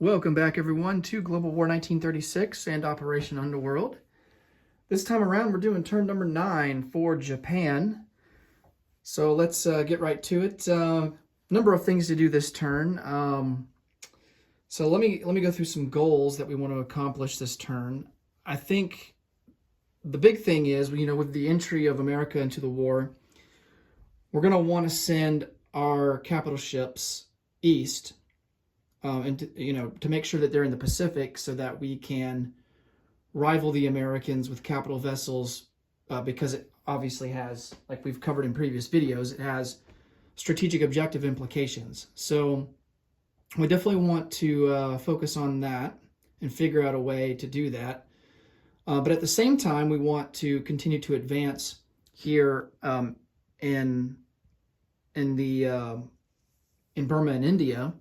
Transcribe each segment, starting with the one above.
Welcome back, everyone, to Global War 1936 and Operation Underworld. This time around, we're doing turn number 9 for Japan. So let's get right to it. Number of things to do this turn. So let me go through some goals that we want to accomplish this turn. I think the big thing is, with the entry of America into the war, we're going to want to send our capital ships east. And to make sure that they're in the Pacific so that we can rival the Americans with capital vessels, because it obviously has, like we've covered in previous videos, it has strategic objective implications. So we definitely want to focus on that and figure out a way to do that. But at the same time, we want to continue to advance here in Burma and India.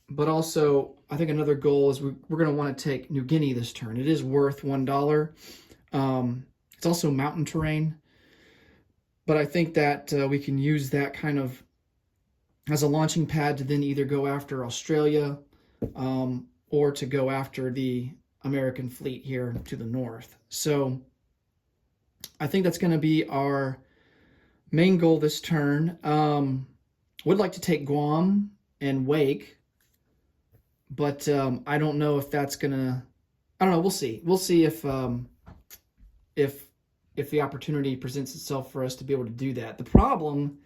But also, I think another goal is we're going to want to take New Guinea this turn. It is worth $1. It's also mountain terrain, but I think that we can use that kind of as a launching pad to then either go after Australia or to go after the American fleet here to the north. So I think that's going to be our main goal this turn. Would like to take Guam and Wake, but I don't know if that's gonna. I don't know. We'll see. We'll see if the opportunity presents itself for us to be able to do that. The problem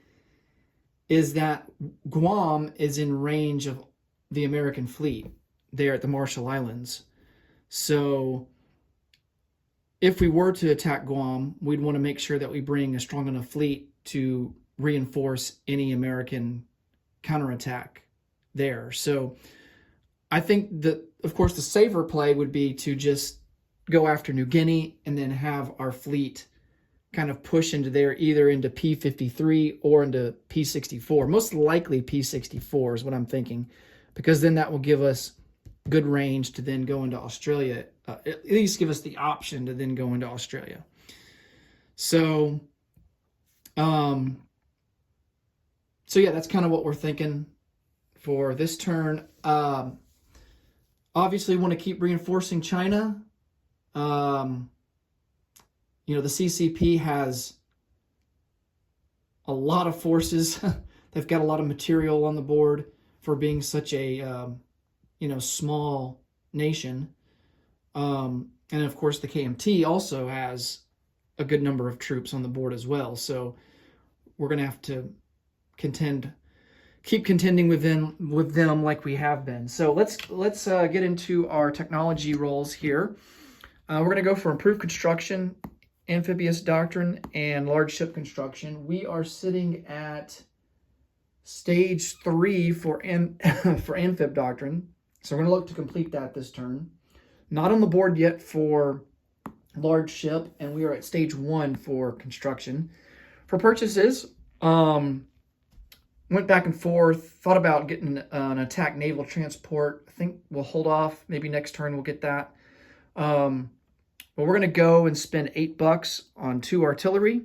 is that Guam is in range of the American fleet there at the Marshall Islands. So if we were to attack Guam, we'd want to make sure that we bring a strong enough fleet to reinforce any American counterattack there. So I think that, of course, the safer play would be to just go after New Guinea and then have our fleet kind of push into there, either into P-53 or into P-64. Most likely P-64 is what I'm thinking, because then that will give us good range to then go into Australia, at least give us the option to then go into Australia. So yeah, that's kind of what we're thinking for this turn. Obviously, want to keep reinforcing China. The CCP has a lot of forces. They've got a lot of material on the board for being such a, small nation. And of course, the KMT also has a good number of troops on the board as well. So we're going to have to keep contending with them like we have been. So let's get into our technology roles here. We're going to go for improved construction, amphibious doctrine, and large ship construction. We are sitting at stage 3 for amphib doctrine. So we're going to look to complete that this turn. Not on the board yet for large ship, and we are at stage 1 for construction. For purchases, went back and forth, thought about getting an attack naval transport. I think we'll hold off. Maybe next turn we'll get that. But we're going to go and spend $8 on 2 artillery,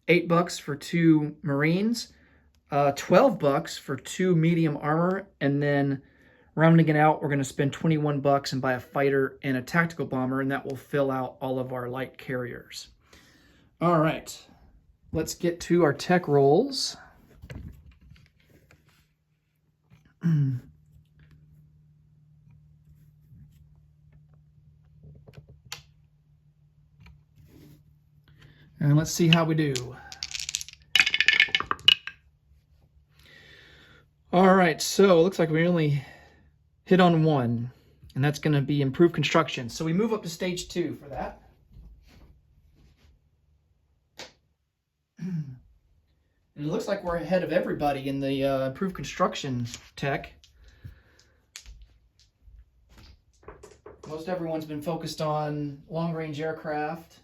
$8 for 2 Marines, $12 for 2 medium armor, and then rounding it out, we're going to spend $21 and buy a fighter and a tactical bomber, and that will fill out all of our light carriers. All right, let's get to our tech rolls. And let's see how we do. All right, so it looks like we only hit on 1, and that's going to be improved construction. So we move up to stage 2 for that. And it looks like we're ahead of everybody in the improved construction tech. Most everyone's been focused on long-range aircraft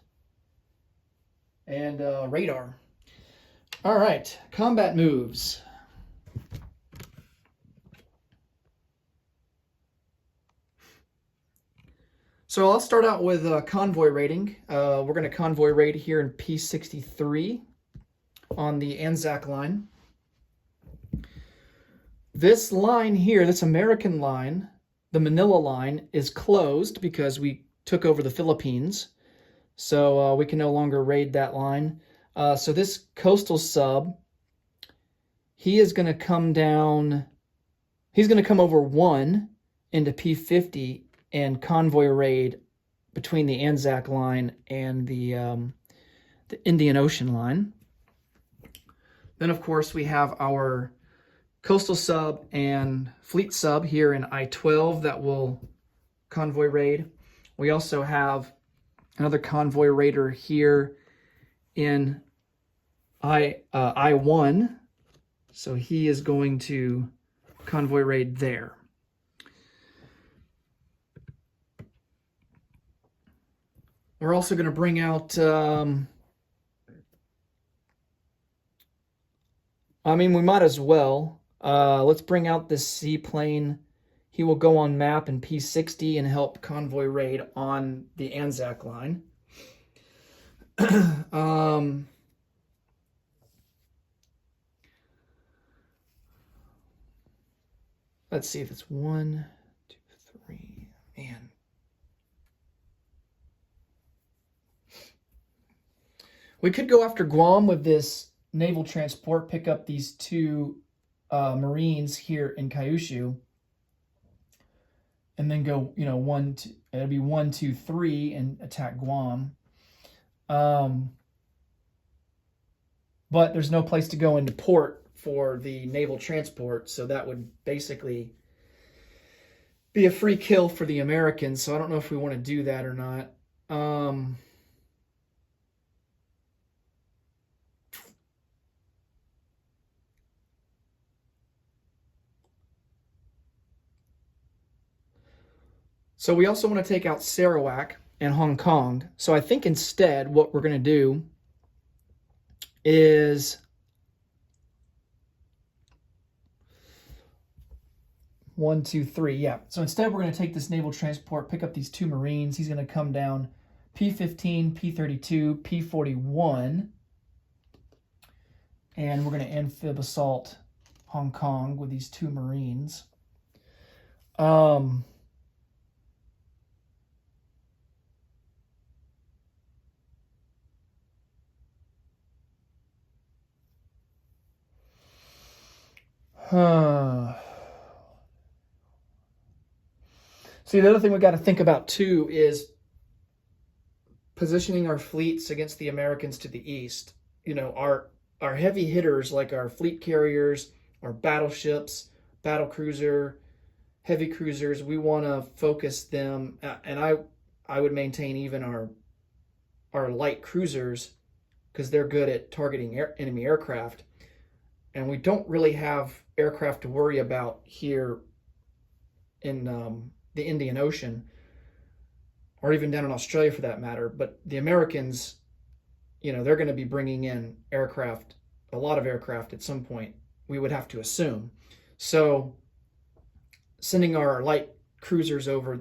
and radar. All right, combat moves. So I'll start out with convoy raiding. We're going to convoy raid here in P-63 on the Anzac line. This line here, this American line, the Manila line, is closed because we took over the Philippines. So we can no longer raid that line. So this coastal sub, he is going to come down, he's going to come over 1 into P50 and convoy raid between the Anzac line and the Indian Ocean line. Then, of course, we have our coastal sub and fleet sub here in I-12 that will convoy raid. We also have another convoy raider here in I-1. So he is going to convoy raid there. We're also going to bring out, we might as well. Let's bring out this seaplane. He will go on map in P60 and help convoy raid on the Anzac line. Let's see if it's 1, 2, 3. Man. We could go after Guam with this naval transport, pick up these 2 Marines here in Kyushu, and then go, it'd be 1, 2, 3 and attack Guam. But there's no place to go into port for the naval transport, so that would basically be a free kill for the Americans, so I don't know if we want to do that or not. So we also want to take out Sarawak and Hong Kong. So I think instead what we're going to do is 1, 2, 3. Yeah. So instead we're going to take this naval transport, pick up these 2 Marines. He's going to come down P15, P32, P41. And we're going to amphib assault Hong Kong with these 2 Marines. See, the other thing we got to think about too is positioning our fleets against the Americans to the east. Our heavy hitters like our fleet carriers, our battleships, battle cruiser, heavy cruisers, we want to focus them, and I would maintain even our light cruisers, because they're good at targeting enemy aircraft. And we don't really have aircraft to worry about here in the Indian Ocean, or even down in Australia for that matter. But the Americans, they're going to be bringing in aircraft, a lot of aircraft at some point, we would have to assume. So sending our light cruisers over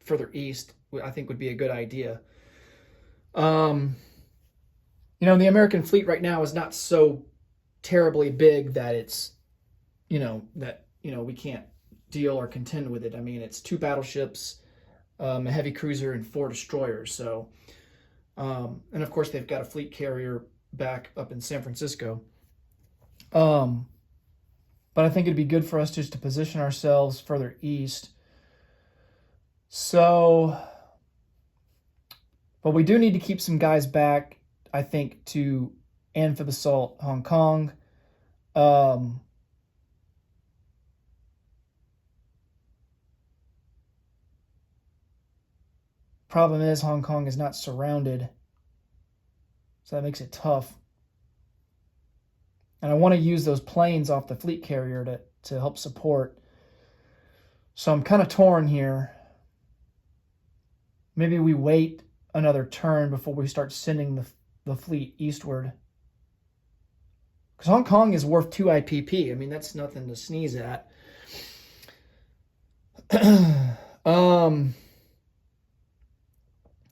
further east, I think would be a good idea. The American fleet right now is not so terribly big that it's, we can't deal or contend with it. I mean, it's 2 battleships, a heavy cruiser, and 4 destroyers. So, and of course they've got a fleet carrier back up in San Francisco. But I think it'd be good for us just to position ourselves further east. So, but we do need to keep some guys back, I think, to amphib assault Hong Kong. Problem is Hong Kong is not surrounded, so that makes it tough. And I want to use those planes off the fleet carrier to help support. So I'm kind of torn here. Maybe we wait another turn before we start sending the fleet eastward. Because Hong Kong is worth 2 IPP. I mean, that's nothing to sneeze at.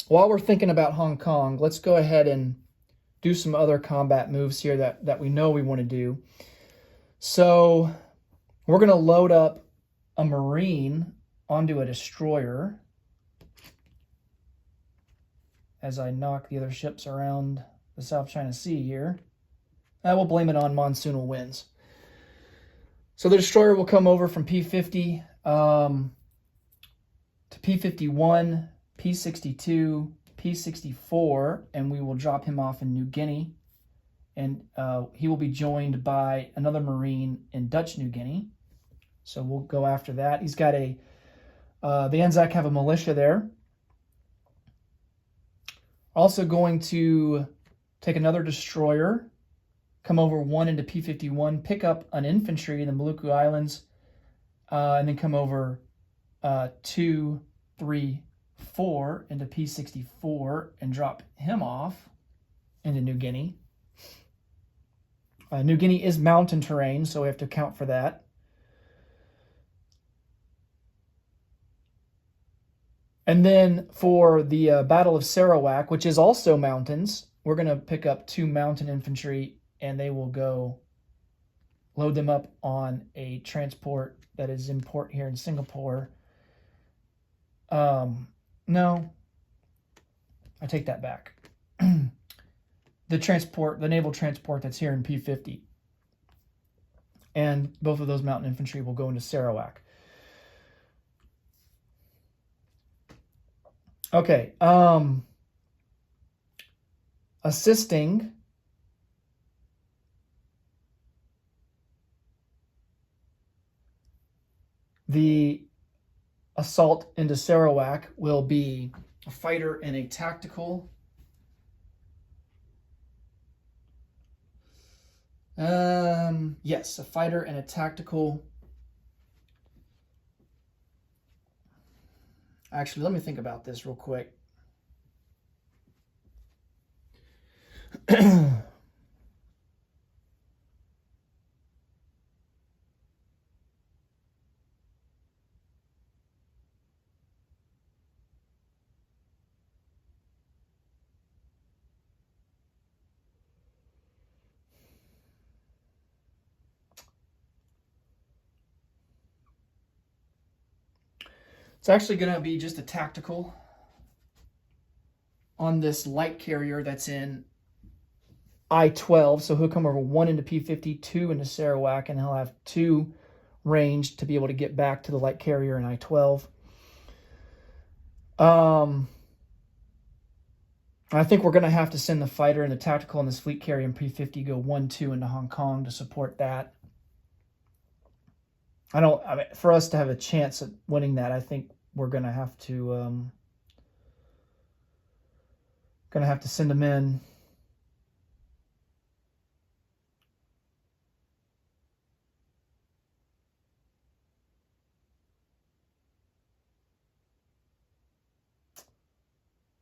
While we're thinking about Hong Kong, let's go ahead and do some other combat moves here that we know we want to do. So We're going to load up a Marine onto a destroyer as I knock the other ships around the South China Sea here. I will blame it on monsoonal winds. So the destroyer will come over from P50 to P51, P62, P64, and we will drop him off in New Guinea. And he will be joined by another Marine in Dutch New Guinea. So we'll go after that. He's got the Anzac have a militia there. Also going to take another destroyer, come over one into P51, pick up an infantry in the Maluku Islands, and then come over 2, 3, 4 into P64 and drop him off into New Guinea. New Guinea is mountain terrain, so we have to account for that. And then for the Battle of Sarawak, which is also mountains, we're going to pick up 2 mountain infantry, and they will go load them up on a transport that is in port here in Singapore. No, I take that back. The naval transport that's here in P50. And both of those mountain infantry will go into Sarawak. Okay, assisting the assault into Sarawak will be a fighter and a tactical. Yes, a fighter and a tactical. Actually, let me think about this real quick. It's actually going to be just a tactical on this light carrier that's in I-12. So he'll come over 1 into P50, 2 into Sarawak, and he'll have 2 range to be able to get back to the light carrier in I-12. I think we're going to have to send the fighter and the tactical and this fleet carrier in P50 go 1-2 into Hong Kong to support that. For us to have a chance at winning that, I think we're going to have to send them in.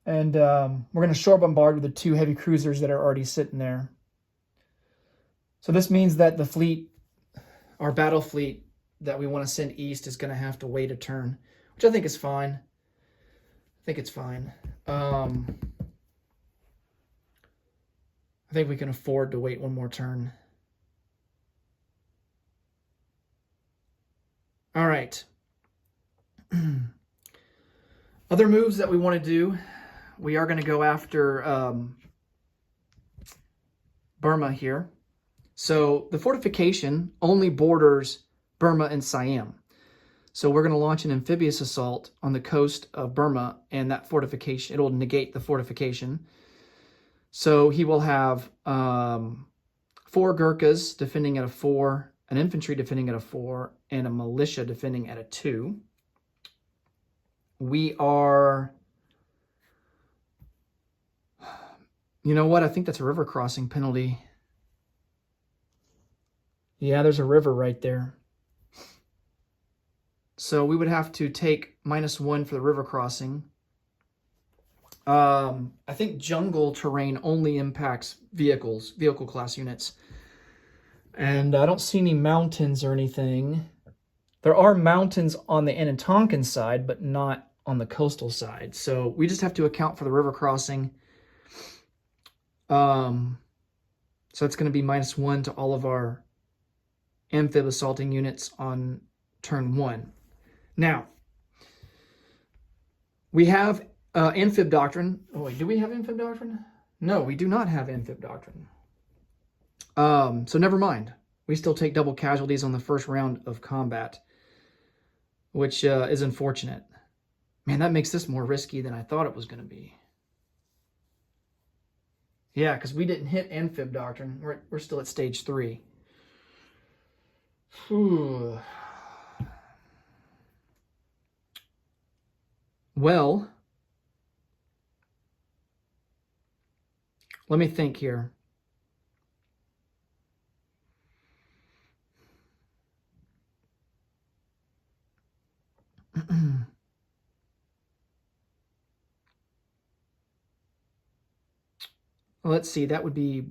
And we're going to shore bombard with the 2 heavy cruisers that are already sitting there. So this means that the fleet, our battle fleet, that we want to send east is going to have to wait a turn, which I think is fine. I think it's fine. I think we can afford to wait one more turn. All right. Other moves that we want to do, we are going to go after Burma here. So the fortification only borders Burma and Siam. So we're going to launch an amphibious assault on the coast of Burma, and that fortification, it'll negate the fortification. So he will have 4 Gurkhas defending at a 4, an infantry defending at a 4, and a militia defending at a 2. We are... You know what? I think that's a river crossing penalty. Yeah, there's a river right there. So we would have to take -1 for the river crossing. I think jungle terrain only impacts vehicle class units. And I don't see any mountains or anything. There are mountains on the Anatonkan side, but not on the coastal side. So we just have to account for the river crossing. So it's going to be -1 to all of our amphib assaulting units on turn 1. Now, we have amphib doctrine. Oh wait, do we have amphib doctrine? No, we do not have amphib doctrine. So never mind. We still take double casualties on the first round of combat, which is unfortunate. Man, that makes this more risky than I thought it was going to be. Yeah, because we didn't hit amphib doctrine. We're still at stage 3. Whew. Well, let me think here. Let's see, that would be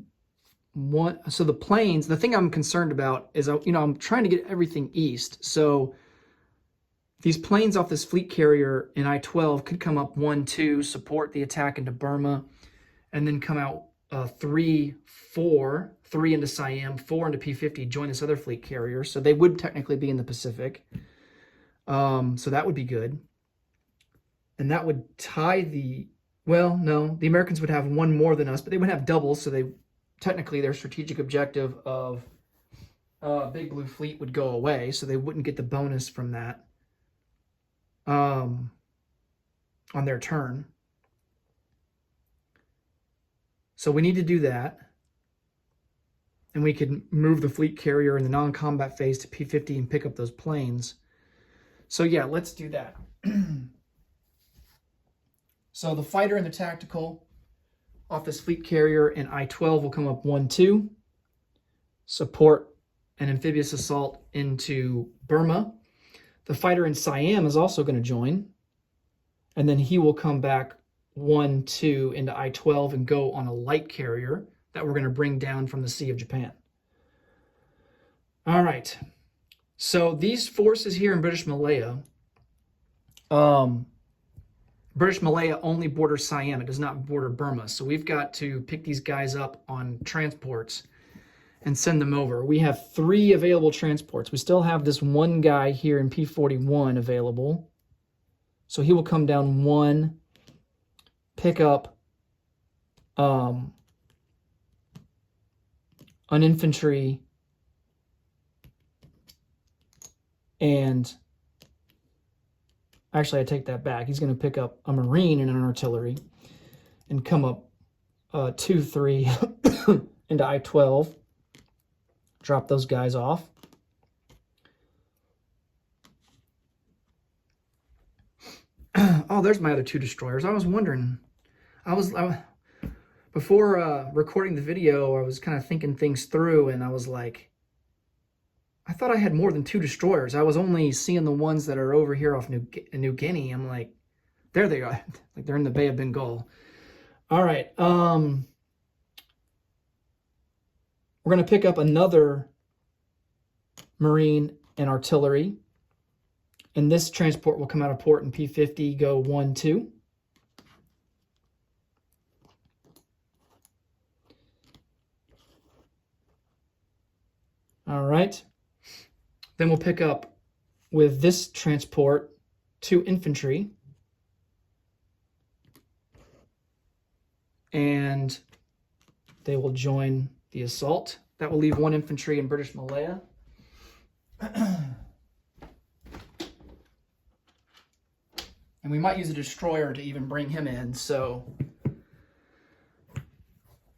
one. So the planes, the thing I'm concerned about is, I'm trying to get everything east. So these planes off this fleet carrier in I-12 could come up 1-2, support the attack into Burma, and then come out 3, 4, 3 into Siam, 4 into P-50, join this other fleet carrier. So they would technically be in the Pacific. So that would be good. And that would tie the... Well, no, the Americans would have one more than us, but they would have doubles, so they technically their strategic objective of Big Blue Fleet would go away, so they wouldn't get the bonus from that on their turn. So we need to do that. And we could move the fleet carrier in the non-combat phase to P-50 and pick up those planes. So yeah, let's do that. So the fighter and the tactical off this fleet carrier in I-12 will come up 1-2. Support an amphibious assault into Burma. The fighter in Siam is also going to join. And then he will come back 1-2 into I-12 and go on a light carrier that we're going to bring down from the Sea of Japan. All right. So these forces here in British Malaya, British Malaya only borders Siam. It does not border Burma. So we've got to pick these guys up on transports and send them over. We have 3 available transports. We still have this one guy here in P-41 available. So he will come down 1, pick up an infantry and... Actually, I take that back. He's going to pick up a Marine and an artillery and come up 2-3 into I-12. Drop those guys off. Oh, there's my other 2 destroyers. I was wondering. Before recording the video, I was kind of thinking things through, and I was like, I thought I had more than 2 destroyers. I was only seeing the ones that are over here off New Guinea. I'm like, there they are. Like they're in the Bay of Bengal. All right. We're going to pick up another Marine and artillery. And this transport will come out of port in P-50, go 1-2. All right. Then we'll pick up with this transport 2 infantry. And they will join the assault. That will leave 1 infantry in British Malaya. And we might use a destroyer to even bring him in. So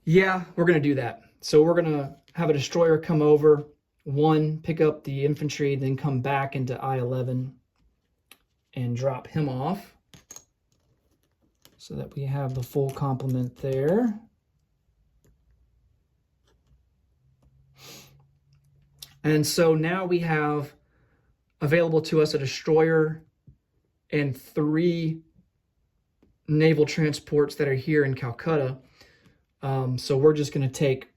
yeah, we're going to do that. So we're going to have a destroyer come over, 1, pick up the infantry, then come back into I-11 and drop him off so that we have the full complement there. And so now we have available to us a destroyer and 3 naval transports that are here in Calcutta. So we're just going to take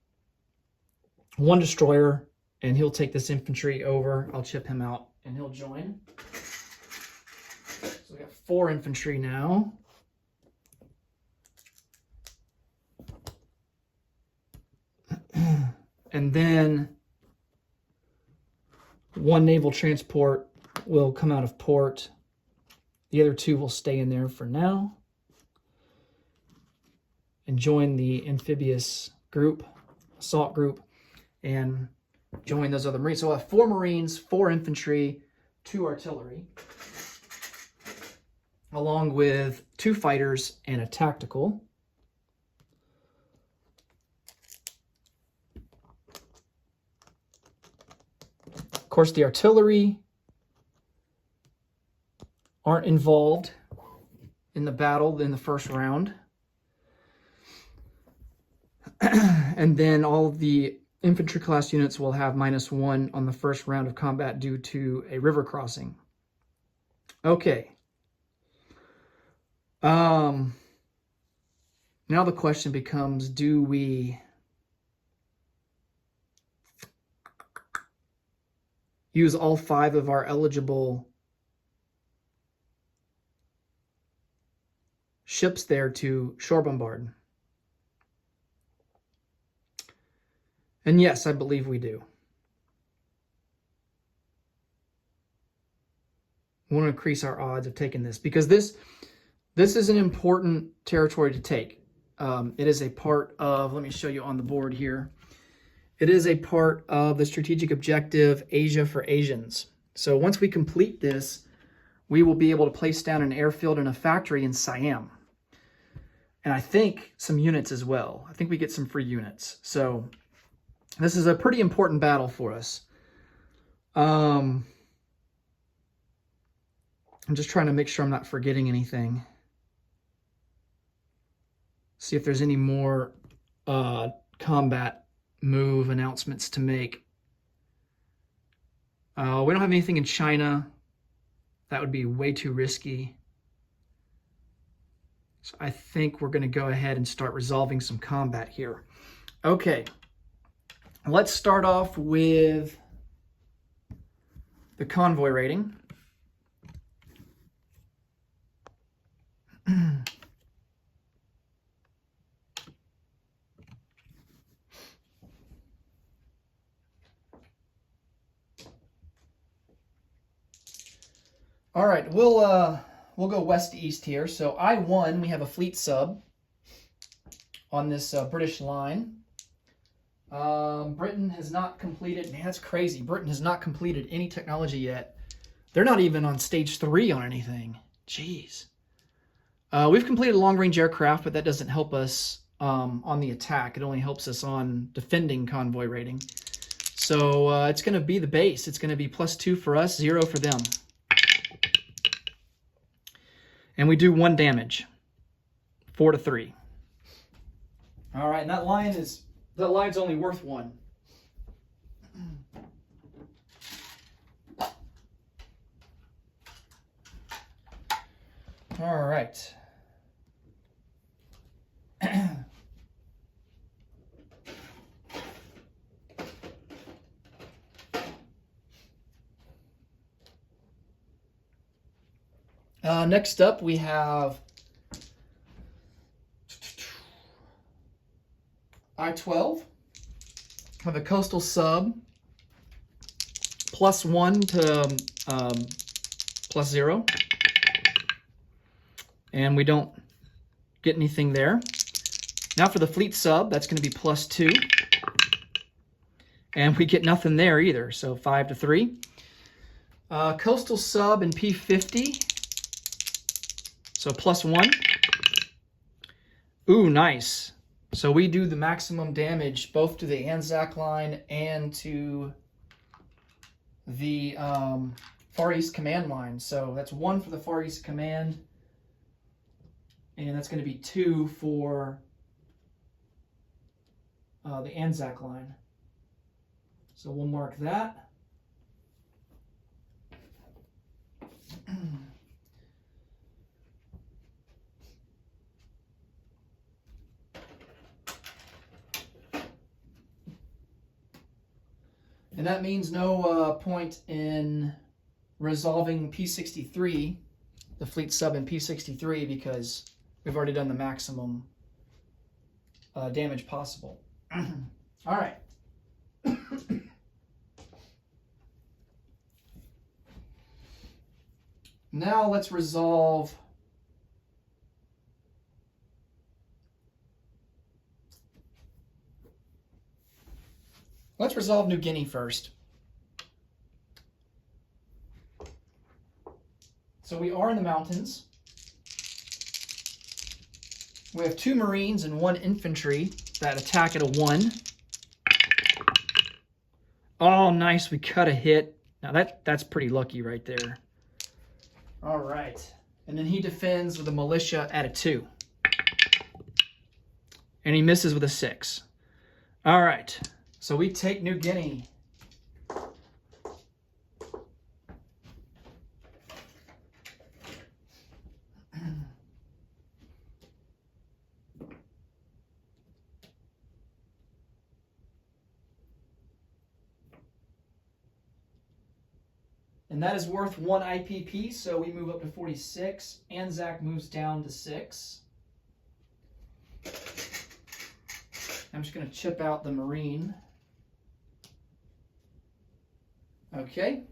1 destroyer, and he'll take this infantry over. I'll chip him out, and he'll join. So we got 4 infantry now. And then One naval transport will come out of port. The other two will stay in there for now and join the amphibious group, assault group, and join those other Marines. So we'll have 4 Marines, 4 infantry, 2 artillery, along with 2 fighters and a tactical. Of course, the artillery aren't involved in the battle in the first round. And then all of the infantry class units will have -1 on the first round of combat due to a river crossing. Okay. Now the question becomes, do we use all 5 of our eligible ships there to shore bombard? And yes, I believe we do. We want to increase our odds of taking this because this is an important territory to take. It is a part of, let me show you on the board here. It is a part of the strategic objective Asia for Asians. So once we complete this, we will be able to place down an airfield and a factory in Siam. And I think some units as well. I think we get some free units. So this is a pretty important battle for us. I'm just trying to make sure I'm not forgetting anything. See if there's any more combat move announcements to make. We don't have anything in China. That would be way too risky. So I think we're going to go ahead and start resolving some combat here. Okay. Let's start off with the convoy rating. All right, we'll go west to east here. So I-1, we have a fleet sub on this British line. Britain has not completed, man, that's crazy. Britain has not completed any technology yet. They're not even on stage 3 on anything. Jeez. We've completed long-range aircraft, but that doesn't help us on the attack. It only helps us on defending convoy rating. So it's going to be the base. It's going to be +2 for us, 0 for them. And we do 1 damage, 4-3. All right, and that line's only worth 1. All right. Next up, we have I-12 with a coastal sub, +1 to +0. And we don't get anything there. Now for the fleet sub, that's going to be +2. And we get nothing there either, so 5-3. Coastal sub and P50, so +1. Ooh, nice. So we do the maximum damage both to the Anzac line and to the Far East Command line. So that's 1 for the Far East Command, and that's going to be 2 for the Anzac line. So we'll mark that. And that means no point in resolving P63, the fleet sub in P63, because we've already done the maximum damage possible. All right. Now let's resolve New Guinea first. So we are in the mountains. We have 2 Marines and 1 infantry that attack at a 1. Oh, nice. We cut a hit. Now that's pretty lucky right there. All right. And then he defends with a militia at a 2. And he misses with a 6. All right. So we take New Guinea. And that is worth 1 IPP, so we move up to 46. Anzac moves down to 6. I'm just going to chip out the Marine. Okay.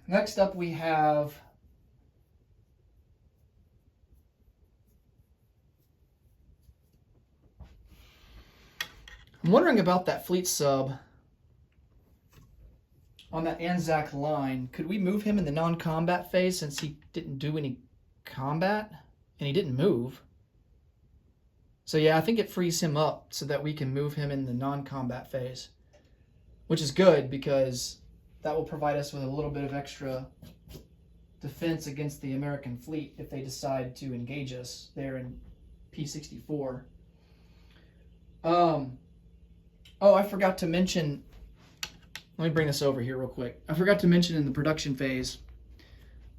Next up we have I'm wondering about that fleet sub on that Anzac line. Could we move him in the non-combat phase since he didn't do any combat and he didn't move? So yeah, I think it frees him up so that we can move him in the non-combat phase, which is good because that will provide us with a little bit of extra defense against the American fleet if they decide to engage us there in P-64. Oh, I forgot to mention, let me bring this over here real quick. I forgot to mention in the production phase,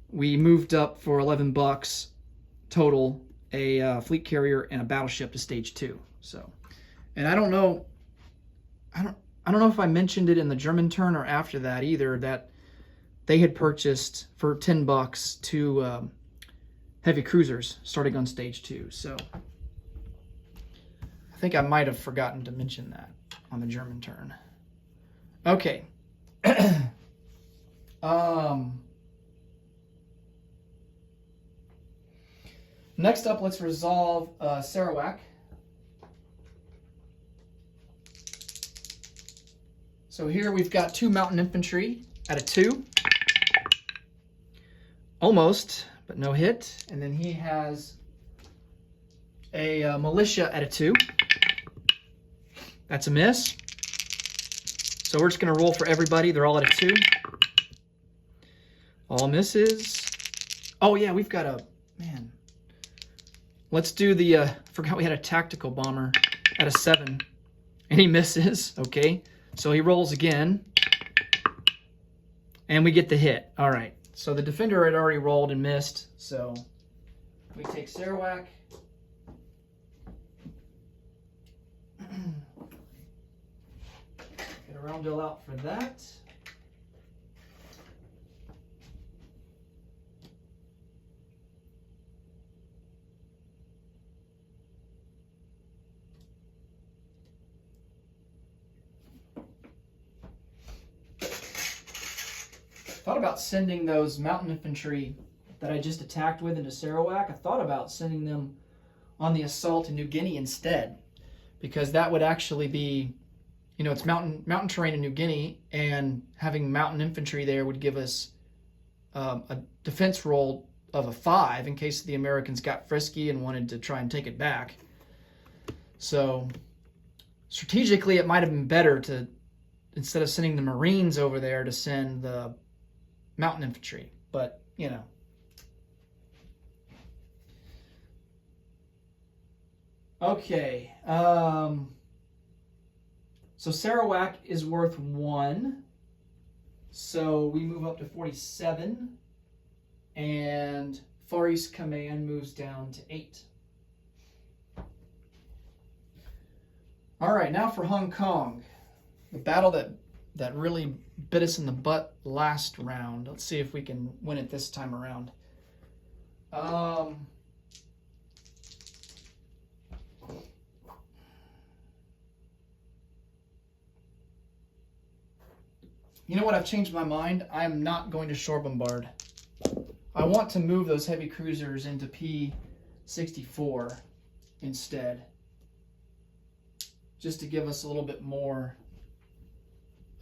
we moved up for $11 total, a fleet carrier and a battleship to stage 2. So, and I don't know if I mentioned it in the German turn or after that either, that they had purchased for $10 2 heavy cruisers starting on stage 2. So I think I might have forgotten to mention that on the German turn. Okay. Next up, let's resolve Sarawak. So here we've got 2 mountain infantry at a 2. Almost, but no hit. And then he has a militia at a 2. That's a miss. So we're just going to roll for everybody. They're all at a 2. All misses. Oh, yeah, we've got a... Man. Let's do the... forgot we had a tactical bomber at a 7. And he misses. Okay. So he rolls again. And we get the hit. All right. So the defender had already rolled and missed. So we take Sarawak. Get a roundel out for that. Thought about sending those mountain infantry that I just attacked with into Sarawak. I thought about sending them on the assault in New Guinea instead, because that would actually be, you know, it's mountain terrain in New Guinea, and having mountain infantry there would give us a defense roll of a 5 in case the Americans got frisky and wanted to try and take it back. So strategically, it might have been better to, instead of sending the Marines over there, to send the mountain infantry, but you know. Okay, so Sarawak is worth 1, so we move up to 47, and Far East Command moves down to 8. All right, now for Hong Kong. The battle that really bit us in the butt last round. Let's see if we can win it this time around. You know what? I've changed my mind. I am not going to shore bombard. I want to move those heavy cruisers into P-64 instead, just to give us a little bit more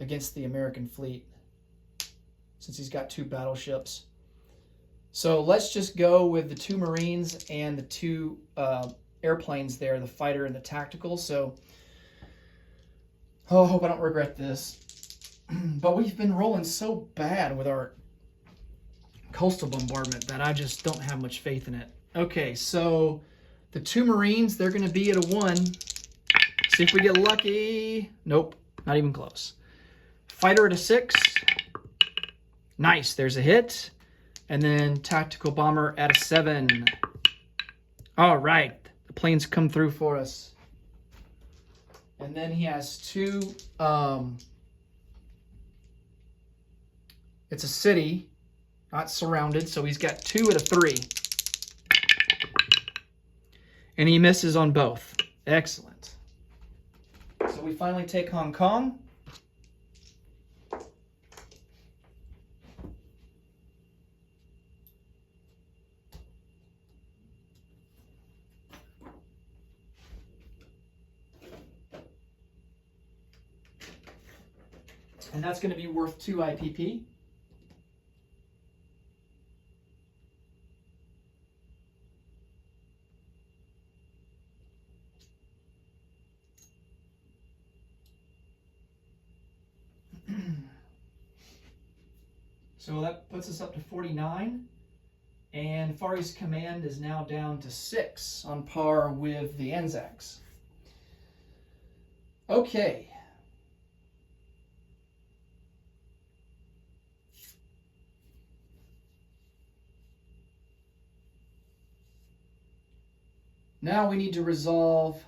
against the American fleet, since he's got 2 battleships. So let's just go with the 2 Marines and the 2 airplanes there, the fighter and the tactical. So, I hope I don't regret this. But we've been rolling so bad with our coastal bombardment that I just don't have much faith in it. Okay, so the 2 Marines, they're going to be at a 1. See if we get lucky. Nope, not even close. Fighter at a 6. Nice, there's a hit. And then tactical bomber at a 7. All right, the planes come through for us. And then he has 2, it's a city, not surrounded, so he's got 2 at a 3. And he misses on both. Excellent. So we finally take Hong Kong. And that's going to be worth 2 IPP. So that puts us up to 49. And Far East Command is now down to 6, on par with the Anzacs. Okay. Now we need to resolve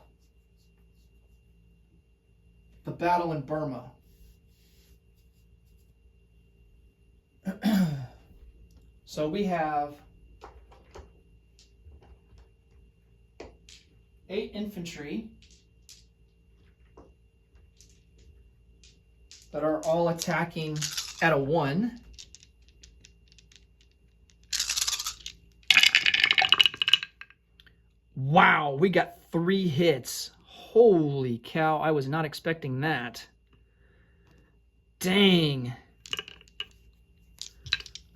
the battle in Burma. So we have 8 infantry that are all attacking at a 1. Wow, we got 3 hits. Holy cow, I was not expecting that. Dang.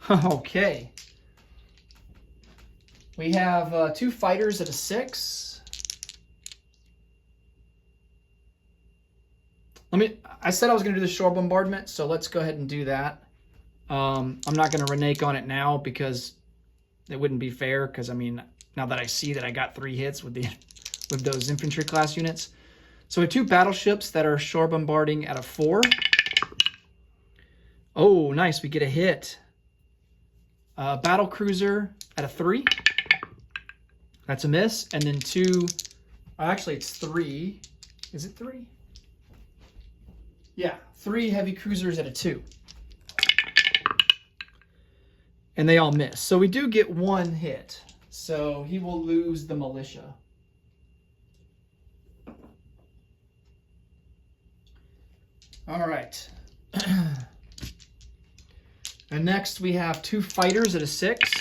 Okay. We have 2 fighters at a 6. I said I was going to do the shore bombardment, so let's go ahead and do that. I'm not going to renege on it now because it wouldn't be fair, because I mean, now that I see that I got 3 hits with those infantry class units. So we have 2 battleships that are shore bombarding at a 4. Oh, nice, we get a hit. Battle cruiser at a 3. That's a miss. And then 2, actually it's 3. Is it 3? Yeah, 3 heavy cruisers at a 2. And they all miss. So we do get 1 hit. So he will lose the militia. All right. And next we have 2 fighters at a 6.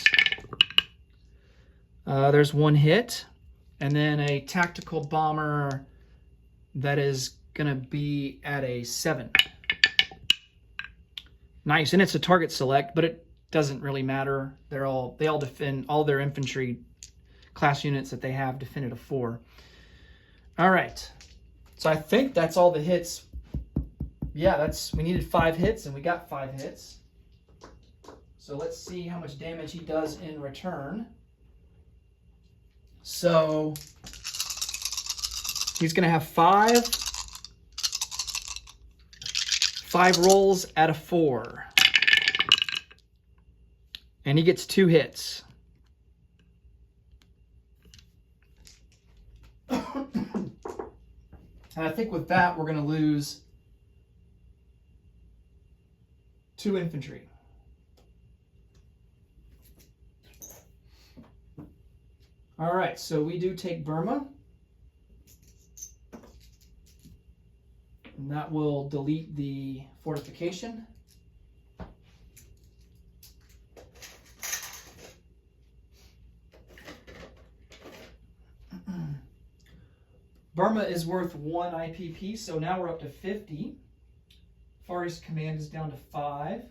There's 1 hit. And then a tactical bomber that is going to be at a 7. Nice. And it's a target select, but it doesn't really matter. They all defend, all their infantry class units that they have defend at a 4. All right. So I think that's all the hits. Yeah, we needed 5 hits and we got 5 hits. So let's see how much damage he does in return. So he's going to have 5 rolls at a 4. And he gets 2 hits. And I think with that, we're going to lose 2 infantry. All right, so we do take Burma. And that will delete the fortification. Burma is worth 1 IPP, so now we're up to 50. Far East Command is down to 5.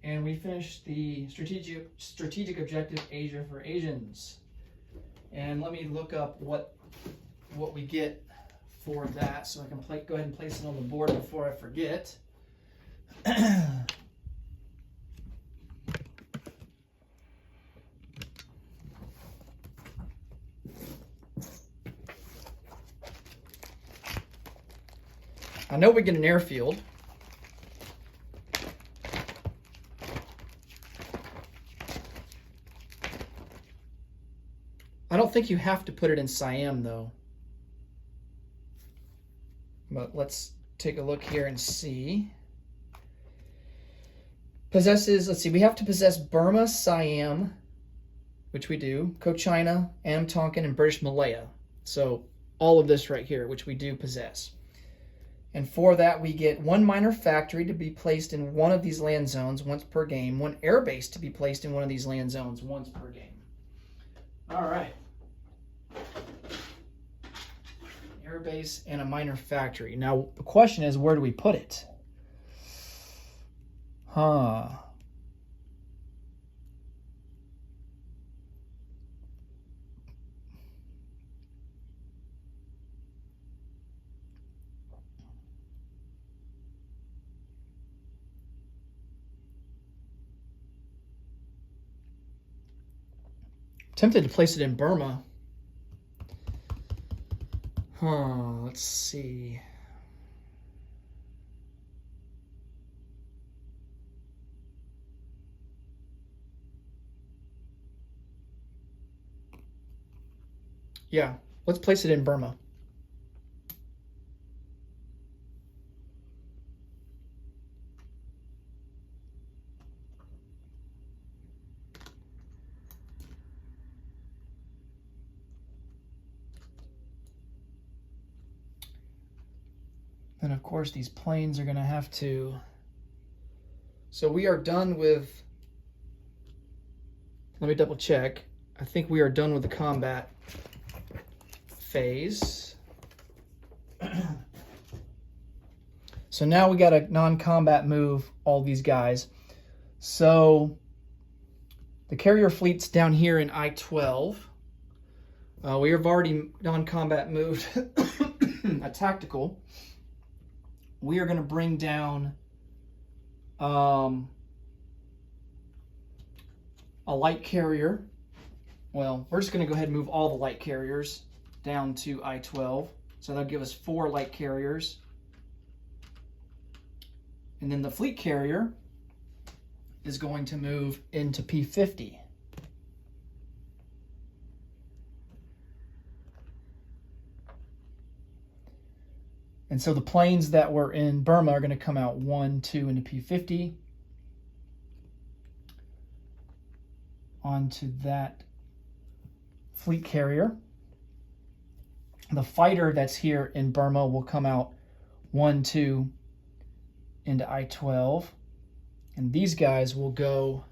And we finished the strategic objective Asia for Asians. And let me look up what we get for that, so I can go ahead and place it on the board before I forget. I know we get an airfield. I don't think you have to put it in Siam, though. But let's take a look here and see. Possesses, let's see, we have to possess Burma, Siam, which we do, Cochinchina, Am Tonkin, and British Malaya. So all of this right here, which we do possess. And for that, we get 1 minor factory to be placed in one of these land zones once per game, 1 air base to be placed in one of these land zones once per game. All right. Air base and a minor factory. Now, the question is, where do we put it? Tempted to place it in Burma. Let's see. Yeah, let's place it in Burma. Then, of course, these planes are going to have to... So we are done with... Let me double check. I think we are done with the combat phase. So now we got a non-combat move all these guys. So the carrier fleet's down here in I-12. We have already non-combat moved a tactical. We are going to bring down a light carrier. Well, we're just going to go ahead and move all the light carriers down to I-12. So that'll give us 4 light carriers. And then the fleet carrier is going to move into P-50. And so the planes that were in Burma are going to come out 1, 2 into P-50. Onto that fleet carrier. The fighter that's here in Burma will come out 1, 2 into I-12. And these guys will go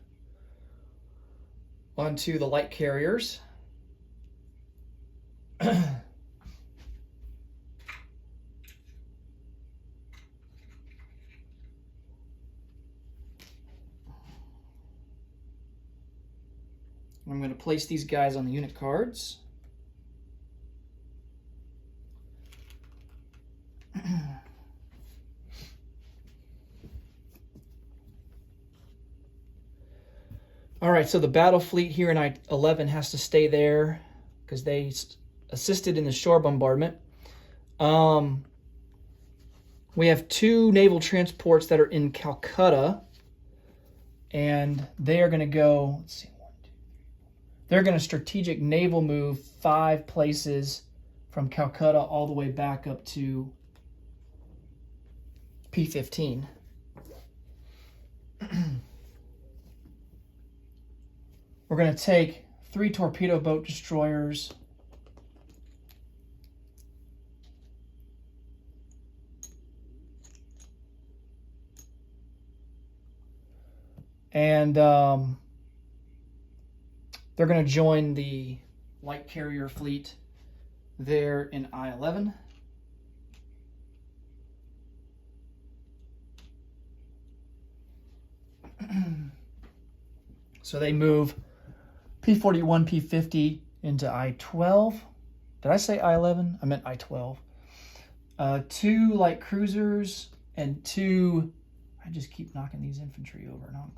onto the light carriers. I'm going to place these guys on the unit cards. All right, so the battle fleet here in I-11 has to stay there because they assisted in the shore bombardment. We have 2 naval transports that are in Calcutta, and they are going to go, let's see, they're going to strategic naval move 5 places from Calcutta all the way back up to P-15. We're going to take 3 torpedo boat destroyers, and they're going to join the light carrier fleet there in I-11. So they move P-41, P-50 into I-12. Did I say I-11? I meant I-12. 2 light cruisers and 2... I just keep knocking these infantry over in Hong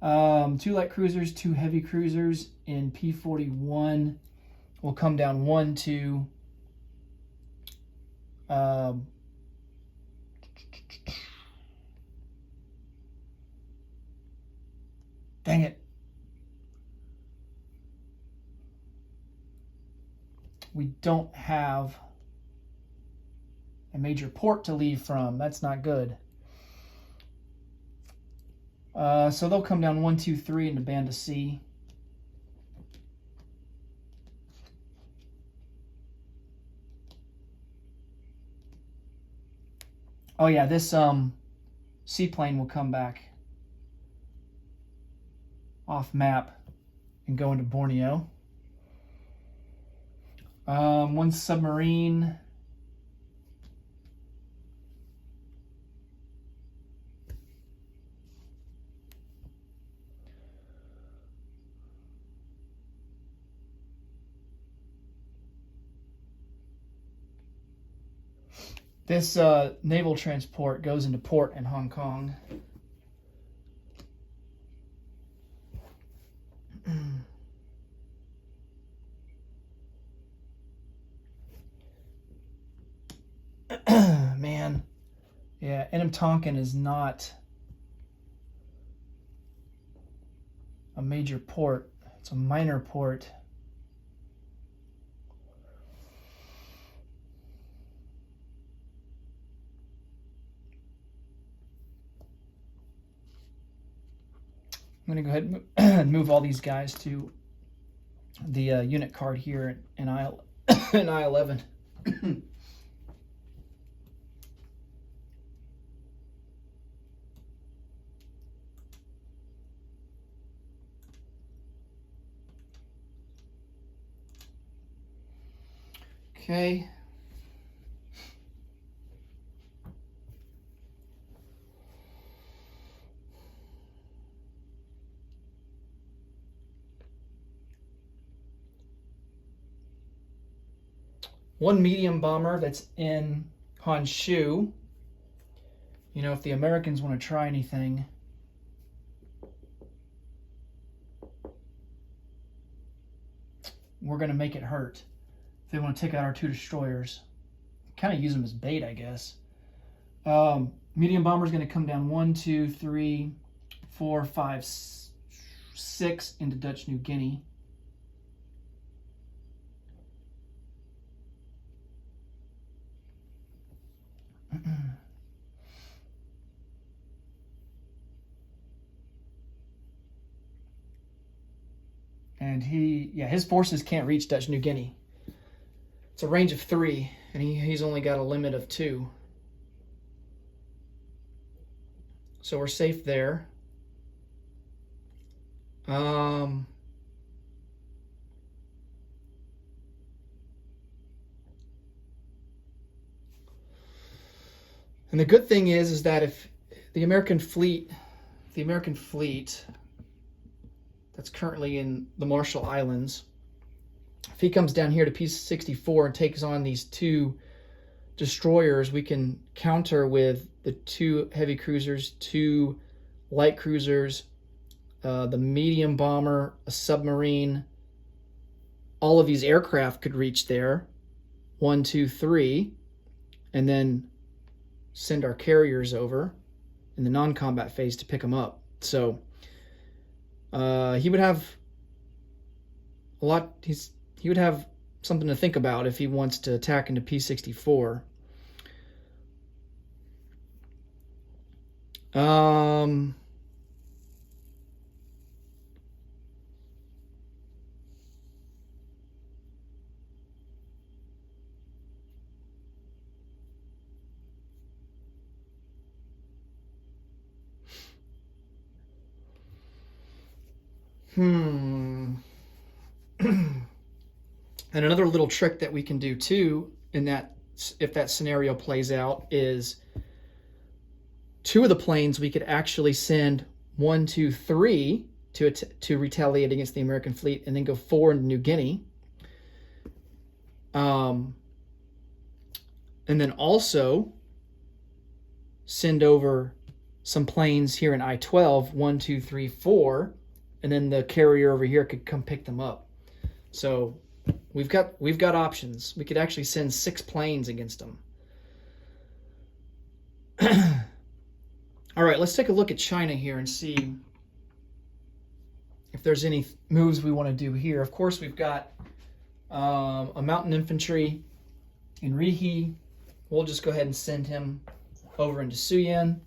Kong. 2 light cruisers, 2 heavy cruisers in P-41 will come down 1, 2. Dang it. We don't have a major port to leave from. That's not good. So they'll come down 1, 2, 3 into Banda C. Oh yeah, this seaplane will come back off map and go into Borneo. 1 submarine. This naval transport goes into port in Hong Kong. Man, yeah, Enum Tonkin is not a major port. It's a minor port. I'm going to go ahead and move all these guys to the unit card here in I-11. Okay. One medium bomber that's in Honshu. You know, if the Americans want to try anything, we're going to make it hurt. If they want to take out our 2 destroyers, kind of use them as bait, I guess. Medium bomber is going to come down 1, 2, 3, 4, 5, 6 into Dutch New Guinea. And his forces can't reach Dutch New Guinea. It's a range of 3, and he's only got a limit of 2. So we're safe there. And the good thing is that if the American fleet that's currently in the Marshall Islands, if he comes down here to P-64 and takes on these 2 destroyers, we can counter with the 2 heavy cruisers, 2 light cruisers, the medium bomber, a submarine. All of these aircraft could reach there, 1, 2, 3, and then send our carriers over in the non-combat phase to pick them up. So he would have a lot. He would have something to think about if he wants to attack into P64. And another little trick that we can do too, in that if that scenario plays out, is 2 of the planes we could actually send 1, 2, 3 to retaliate against the American fleet, and then go 4 into New Guinea. And then also send over some planes here in I-12, 1, 2, 3, 4, and then the carrier over here could come pick them up. So we've got options. We could actually send 6 planes against them. All right, let's take a look at China here and see if there's any moves we want to do here. Of course, we've got a mountain infantry in Rihe. We'll just go ahead and send him over into Suyan.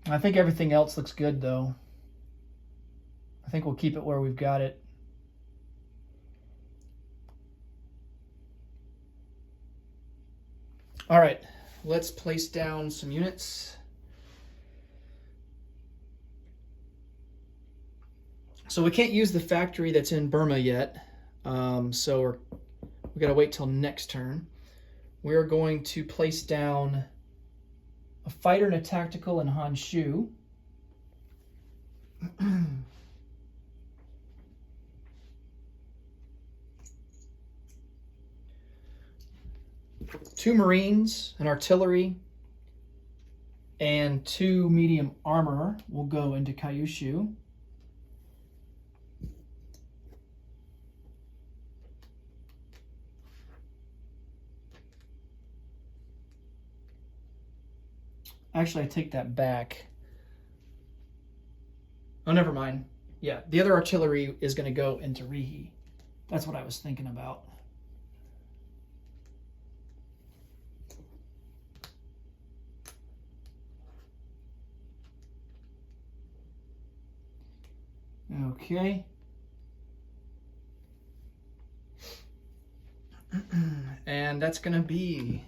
I think everything else looks good, though. I think we'll keep it where we've got it. All right, let's place down some units. So we can't use the factory that's in Burma yet, so we got to wait till next turn. We're going to place down a fighter and a tactical in Honshu. 2 Marines, an artillery, and 2 medium armor will go into Kyushu. Actually, I take that back. Oh, never mind. Yeah, the other artillery is going to go into Rihe. That's what I was thinking about. Okay. And that's going to be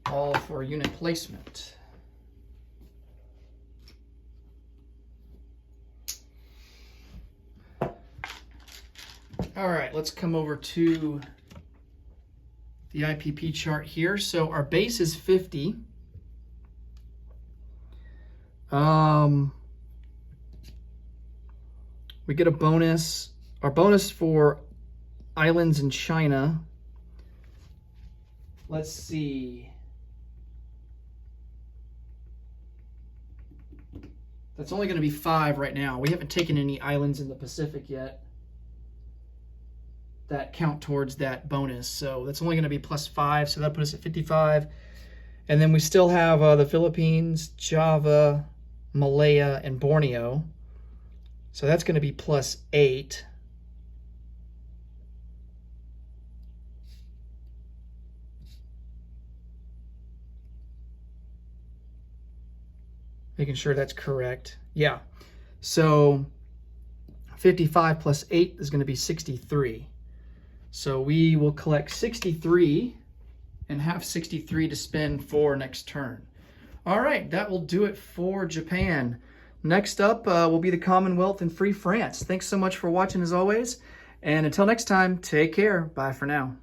all for unit placement. All right, let's come over to the IPP chart here. So our base is 50. We get a bonus. Our bonus for islands in China. Let's see. That's only going to be 5 right now. We haven't taken any islands in the Pacific yet that count towards that bonus. So that's only going to be +5. So that puts us at 55. And then we still have the Philippines, Java, Malaya, and Borneo. So that's going to be +8. Making sure that's correct. Yeah. So 55 + 8 is going to be 63. So we will collect 63 and have 63 to spend for next turn. All right, that will do it for Japan. Next up will be the Commonwealth and Free France. Thanks so much for watching as always. And until next time, take care. Bye for now.